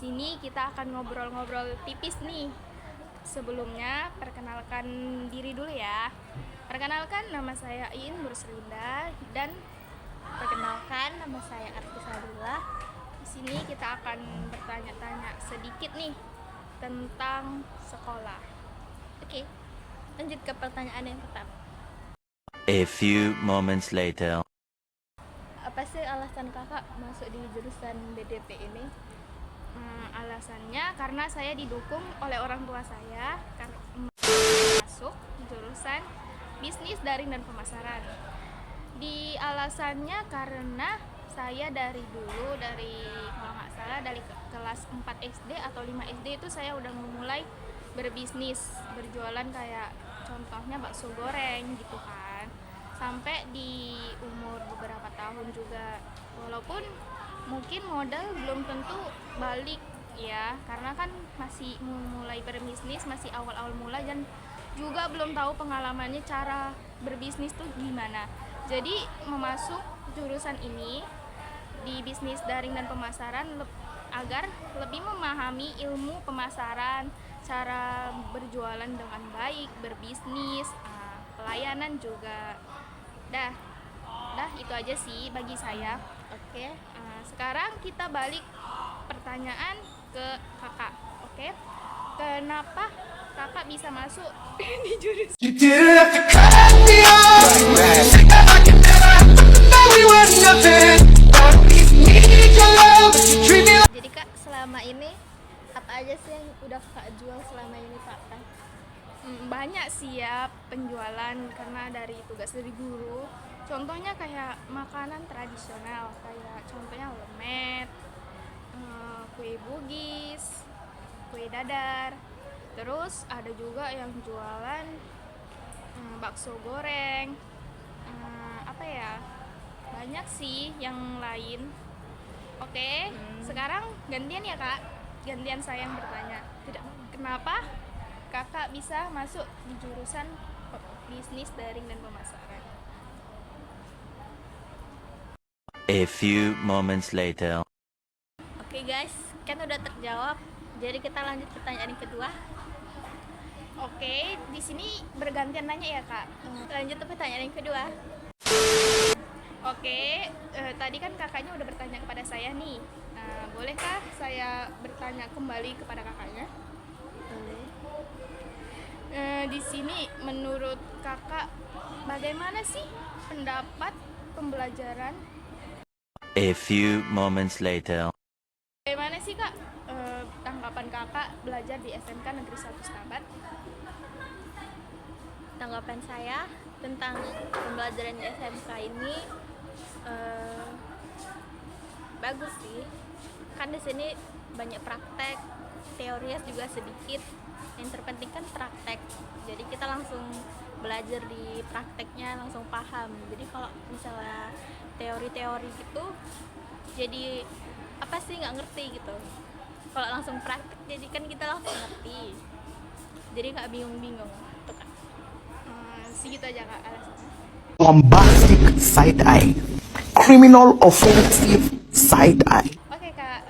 sini kita akan ngobrol-ngobrol tipis nih. Sebelumnya, perkenalkan diri dulu ya. Perkenalkan, nama saya Iin Burselinda dan Perkenalkan, nama saya Arti Sadullah. di sini kita akan bertanya-tanya sedikit nih tentang sekolah. Oke, lanjut ke pertanyaan yang pertama. A few moments later. Apa sih alasan kakak masuk di jurusan BDP ini? Alasannya karena saya didukung oleh orang tua saya karena masuk jurusan bisnis daring dan pemasaran. Di alasannya karena saya dari dulu, kalau nggak salah dari kelas 4 SD atau 5 SD itu saya udah memulai berbisnis, berjualan kayak contohnya bakso goreng gitu kan. Sampai di umur beberapa tahun juga, walaupun mungkin modal belum tentu balik ya, karena kan masih mulai berbisnis, masih awal-awal mula dan juga belum tahu pengalamannya cara berbisnis tuh gimana. Jadi memasuk jurusan ini di bisnis daring dan pemasaran agar lebih memahami ilmu pemasaran, cara berjualan dengan baik, berbisnis, pelayanan juga. Dah itu aja sih bagi saya. Oke, Sekarang kita balik pertanyaan ke kakak. Oke, kenapa kakak bisa masuk di jurusan? You didn't have to cut me off. I can never know we were nothing. I need your love, but you treat me like. jadi kak selama ini apa aja sih yang udah kakak jual selama ini kak? Banyak sih ya penjualan karena dari tugas dari guru. Contohnya kayak makanan tradisional, kayak contohnya lemet, kue bugis, kue dadar. Terus ada juga yang jualan bakso goreng, apa ya, banyak sih yang lain. Oke, sekarang gantian ya kak, gantian saya yang bertanya. Kenapa kakak bisa masuk di jurusan bisnis daring dan pemasaran? A few moments later. Oke guys, kan udah terjawab. Jadi kita lanjut pertanyaan yang kedua. Oke, di sini bergantian nanya ya kak. Lanjut ke pertanyaan yang kedua. Oke, tadi kan kakaknya udah bertanya kepada saya nih. Bolehkah saya bertanya kembali kepada kakaknya? Di sini menurut kakak bagaimana sih pendapat pembelajaran? A few moments later. Bagaimana sih kak tanggapan kakak belajar di SMK Negeri 1 Stabat? Tanggapan saya tentang pembelajaran di SMK ini bagus sih. Kan di sini banyak praktek, teorinya juga sedikit. Yang terpenting kan praktek. Jadi kita langsung belajar di prakteknya, langsung paham. Jadi kalau misalnya teori-teori gitu, jadi apa sih nggak ngerti gitu. Kalau langsung praktek, jadi kan kita langsung ngerti. Jadi nggak bingung-bingung. Tuh kan. Segitu aja kak alasannya. Bombastic side eye, criminal offensive side eye. Oke kak,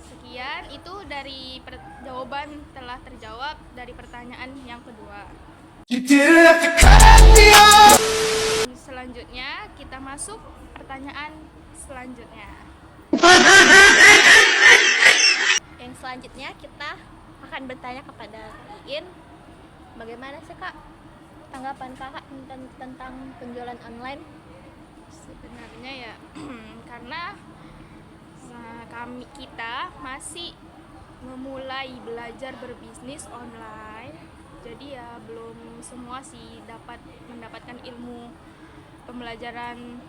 sekian itu dari jawaban telah terjawab dari pertanyaan yang kedua. You didn't have to cut me off. Selanjutnya kita masuk pertanyaan selanjutnya. Yang selanjutnya kita akan bertanya kepada Iin, bagaimana sih kak tanggapan kakak tentang penjualan online? Sebenarnya ya karena kita masih memulai belajar berbisnis online, jadi ya belum semua sih dapat mendapatkan ilmu pembelajaran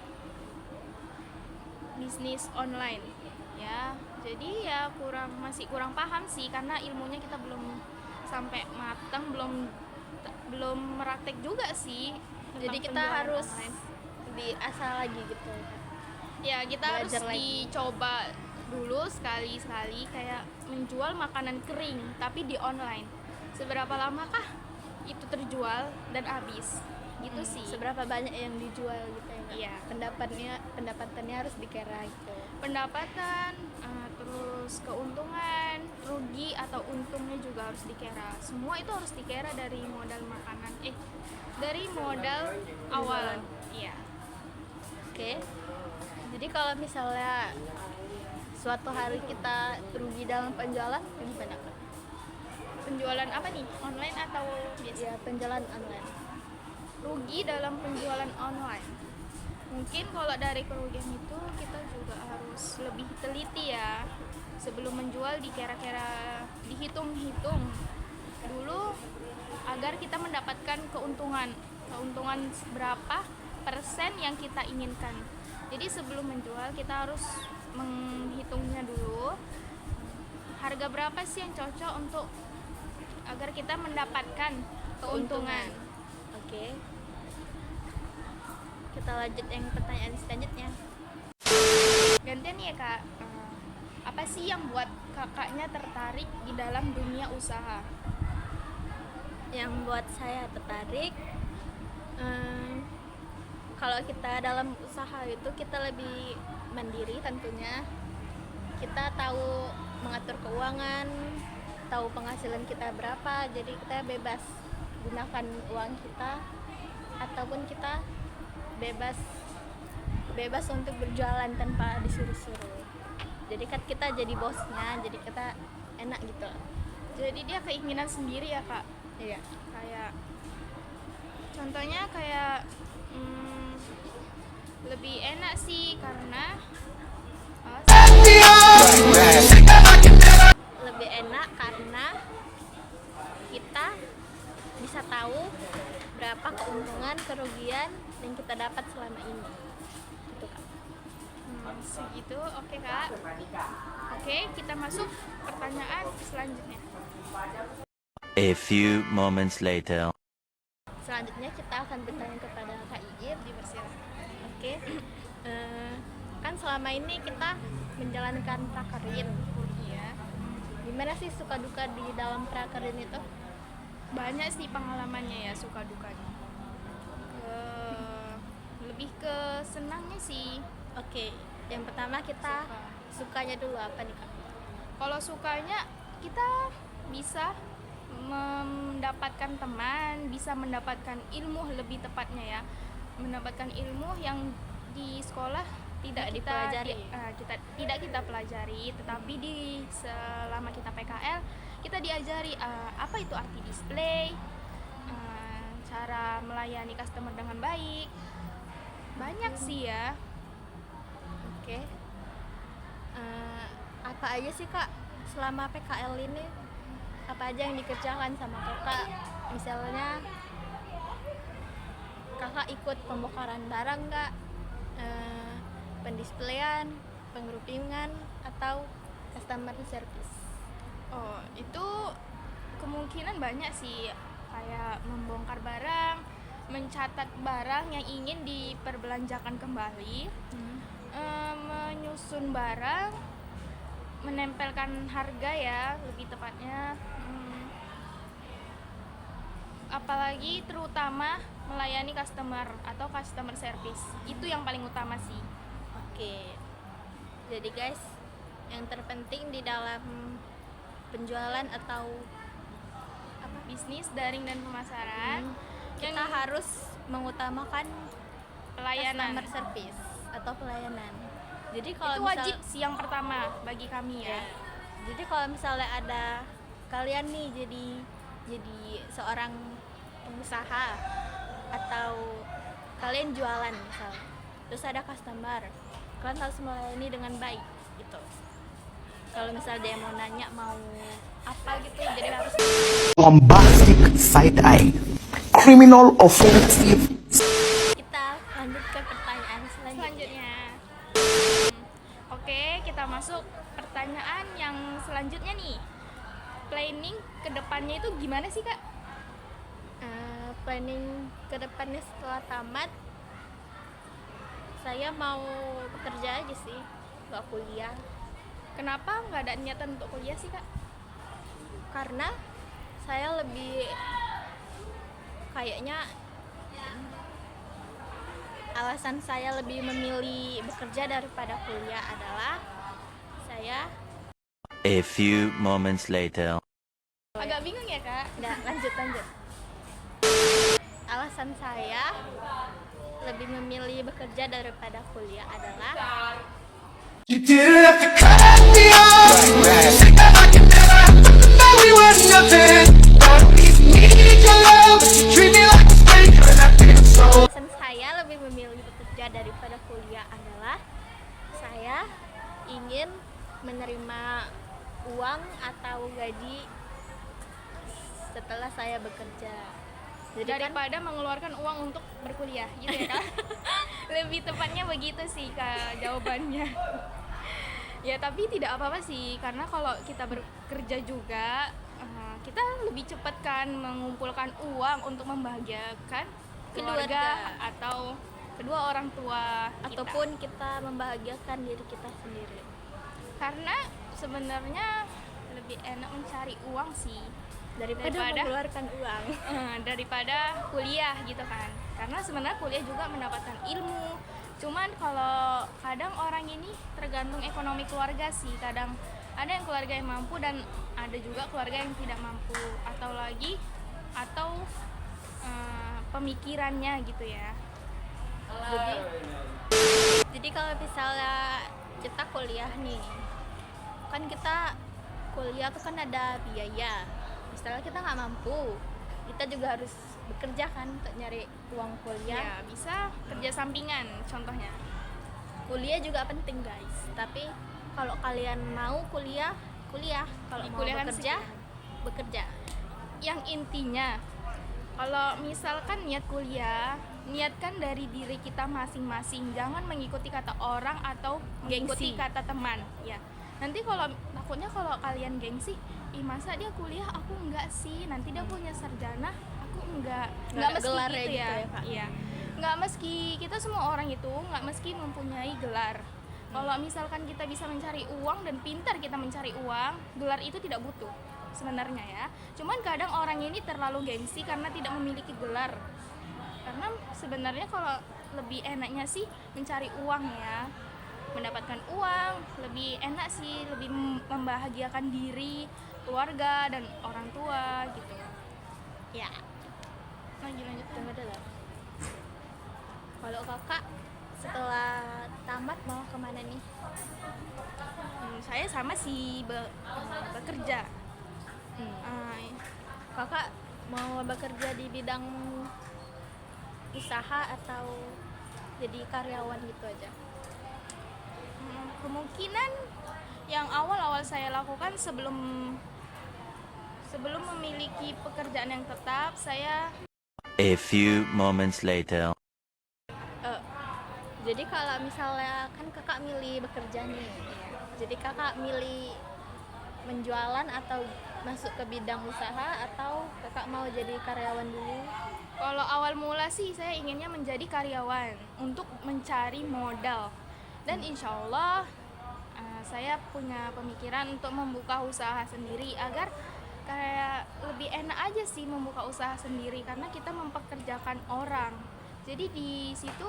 bisnis online ya. Jadi ya masih kurang paham sih karena ilmunya kita belum sampai matang, belum meraktek juga sih. Jadi kita penjualan harus online. diasah lagi gitu. Ya kita harus belajar lagi. dicoba dulu sekali-sekali kayak menjual makanan kering tapi di online. Seberapa lamakah itu terjual dan habis? Gitu sih. Seberapa banyak yang dijual gitu ya? Iya. Pendapatannya harus dikira gitu. Pendapatan, terus keuntungan, rugi atau untungnya juga harus dikira. Semua itu harus dikira dari modal makanan, dari modal awal. Iya. Oke. Jadi kalau misalnya suatu hari kita rugi dalam penjualan, gimana Kak? Penjualan apa nih? Online atau biasa? Ya, penjualan online. Rugi dalam penjualan online. Mungkin kalau dari kerugian itu kita juga harus lebih teliti ya. Sebelum menjual dikira-kira, dihitung-hitung dulu agar kita mendapatkan keuntungan berapa persen yang kita inginkan. Jadi sebelum menjual kita harus menghitungnya dulu, harga berapa sih yang cocok untuk agar kita mendapatkan keuntungan. Oke. Kita lanjut yang pertanyaan selanjutnya. Gantian nih ya Kak, apa sih yang buat kakaknya tertarik di dalam dunia usaha? Yang buat saya tertarik, kalau kita dalam usaha itu kita lebih mandiri tentunya. Kita tahu mengatur keuangan, tahu penghasilan kita berapa, jadi kita bebas gunakan uang kita, ataupun kita bebas untuk berjualan tanpa disuruh-suruh. Jadi kan kita jadi bosnya, jadi kita enak gitu. Jadi dia keinginan sendiri ya Kak? Iya. Kayak contohnya kayak lebih enak sih karena Lebih enak karena kita bisa tahu berapa keuntungan, kerugian yang kita dapat selama ini. Gitu Kak. segitu. Oke Kak. Oke, kita masuk pertanyaan selanjutnya. A few moments later. Selanjutnya kita akan bertanya kepada Kak Iir. Dipersilakan. Oke. Kan selama ini kita menjalankan prakerin. Iya. Gimana sih suka duka di dalam prakerin itu? Banyak sih pengalamannya ya, suka dukanya. Lebih ke senangnya sih. Oke. Yang pertama kita sukanya dulu apa nih Kak? Kalau sukanya kita bisa mendapatkan teman, bisa mendapatkan ilmu, lebih tepatnya ya, mendapatkan ilmu yang di sekolah tidak dipelajari. tidak kita pelajari, tetapi di selama kita PKL kita diajari apa itu arti display, cara melayani customer dengan baik. Banyak sih ya. Oke. Apa aja sih Kak selama PKL ini? Apa aja yang dikerjakan sama Kakak? Misalnya Kakak ikut pembongkaran barang nggak? Pendisplayan, pengroupingan, atau customer service? Oh, itu kemungkinan banyak sih, kayak membongkar barang, mencatat barang yang ingin diperbelanjakan kembali, menyusun barang, menempelkan harga ya lebih tepatnya, apalagi terutama melayani customer atau customer service, itu yang paling utama sih. Oke. Jadi guys, yang terpenting di dalam penjualan atau Bisnis daring dan pemasaran, kita yang harus mengutamakan pelayanan customer service atau pelayanan. Jadi kalau itu wajib sih yang pertama bagi kami ya. Jadi kalau misalnya ada kalian nih jadi seorang pengusaha atau kalian jualan misal, terus ada customer, kalian harus melayani dengan baik gitu. Kalau misal dia mau nanya mau apa gitu, jadi harus Bombastic side eye, criminal offensive. kita lanjut ke pertanyaan Selanjutnya. Oke, kita masuk pertanyaan yang selanjutnya nih. Planning kedepannya itu gimana sih Kak? Planning kedepannya setelah tamat, saya mau bekerja aja sih, nggak kuliah. Kenapa nggak ada niatan untuk kuliah sih Kak? Karena saya lebih kayaknya alasan saya lebih memilih bekerja daripada kuliah adalah saya A few moments later. Agak bingung ya kak? Nggak, lanjut. Alasan saya lebih memilih bekerja daripada kuliah adalah You didn't have to cut me off. Said that I could never happen, that we were nothing. Don't need your love, but you treat me like a stranger, and I feel so. alasan saya lebih memilih bekerja daripada kuliah adalah saya ingin menerima uang atau gaji setelah saya bekerja. Jadi kan Daripada mengeluarkan uang untuk berkuliah gitu ya kak? Lebih tepatnya begitu sih kak jawabannya. Ya tapi tidak apa-apa sih, karena kalau kita bekerja juga kita lebih cepat kan mengumpulkan uang untuk membahagiakan keluarga atau kedua orang tua kita. ataupun kita membahagiakan diri kita sendiri. Karena sebenarnya lebih enak mencari uang sih Daripada mengeluarkan uang. daripada kuliah gitu kan, karena sebenarnya kuliah juga mendapatkan ilmu, cuman kalau kadang orang ini tergantung ekonomi keluarga sih, kadang ada yang keluarga yang mampu dan ada juga keluarga yang tidak mampu atau pemikirannya gitu ya. Jadi kalau misalnya kita kuliah nih, kan kita kuliah tuh kan ada biaya. Misalnya kita nggak mampu, kita juga harus bekerja kan untuk nyari uang kuliah. Ya bisa kerja sampingan contohnya. Kuliah juga penting guys, tapi kalau kalian mau kuliah, kalau mau Kuliah kan bekerja, sih. bekerja. Yang intinya kalau misalkan niat kuliah, niatkan dari diri kita masing-masing, jangan mengikuti kata orang atau mengikuti Gengsi. kata teman ya. Nanti kalau takutnya kalau kalian gengsi, ih masa dia kuliah aku enggak sih, nanti dia punya sarjana aku enggak ada meski gelarnya gitu gitu ya, ya, Kak? iya nggak meski kita semua orang itu nggak meski mempunyai gelar. Kalau misalkan kita bisa mencari uang dan pintar kita mencari uang, gelar itu tidak butuh sebenarnya ya. Cuman kadang orang ini terlalu gengsi karena tidak memiliki gelar. Karena sebenarnya kalau lebih enaknya sih mencari uang ya, mendapatkan uang lebih enak sih, lebih membahagiakan diri, keluarga dan orang tua gitu. Ya, Lanjut. tunggu dulu. Kalau kakak setelah tamat mau kemana nih? Saya sama sih bekerja. Kakak mau bekerja di bidang usaha atau jadi karyawan gitu aja? Kemungkinan yang awal saya lakukan sebelum memiliki pekerjaan yang tetap, saya A few moments later. Jadi kalau misalnya kan kakak milih bekerja nih, jadi kakak milih menjualan atau masuk ke bidang usaha, atau kakak mau jadi karyawan dulu? kalau awal mula sih saya inginnya menjadi karyawan untuk mencari modal, dan insya Allah saya punya pemikiran untuk membuka usaha sendiri agar kayak lebih enak aja sih membuka usaha sendiri, karena kita mempekerjakan orang. Jadi di situ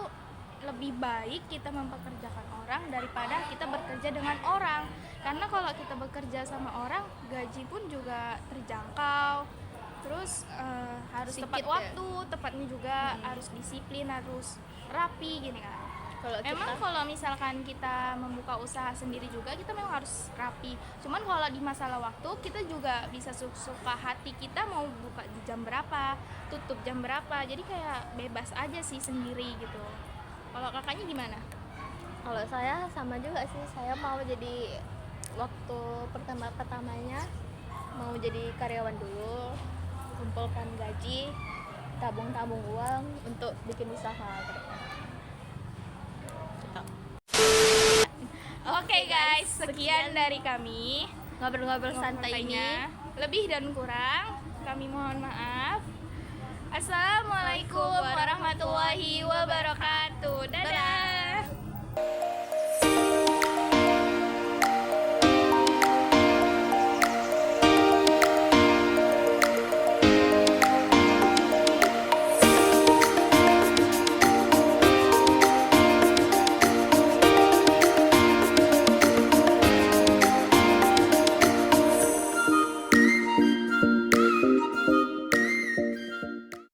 lebih baik kita mempekerjakan orang daripada kita bekerja dengan orang, karena kalau kita bekerja sama orang gaji pun juga terjangkau, terus harus Sedikit tepat ya? waktu, tepatnya juga harus disiplin, harus rapi gini kan. Kalau Emang kalau misalkan kita membuka usaha sendiri juga kita memang harus rapi. Cuman kalau di masalah waktu kita juga bisa suka hati kita mau buka di jam berapa, tutup jam berapa. Jadi kayak bebas aja sih sendiri gitu. Kalau kakaknya gimana? Kalau saya sama juga sih, saya mau jadi waktu pertamanya mau jadi karyawan dulu, kumpulkan gaji, tabung uang untuk bikin usaha ke depan. Oke guys, sekian dari kami Ngobrol-ngobrol santai ini. ngobrolnya. Lebih dan kurang kami mohon maaf. Assalamualaikum warahmatullahi wabarakatuh. Dadah.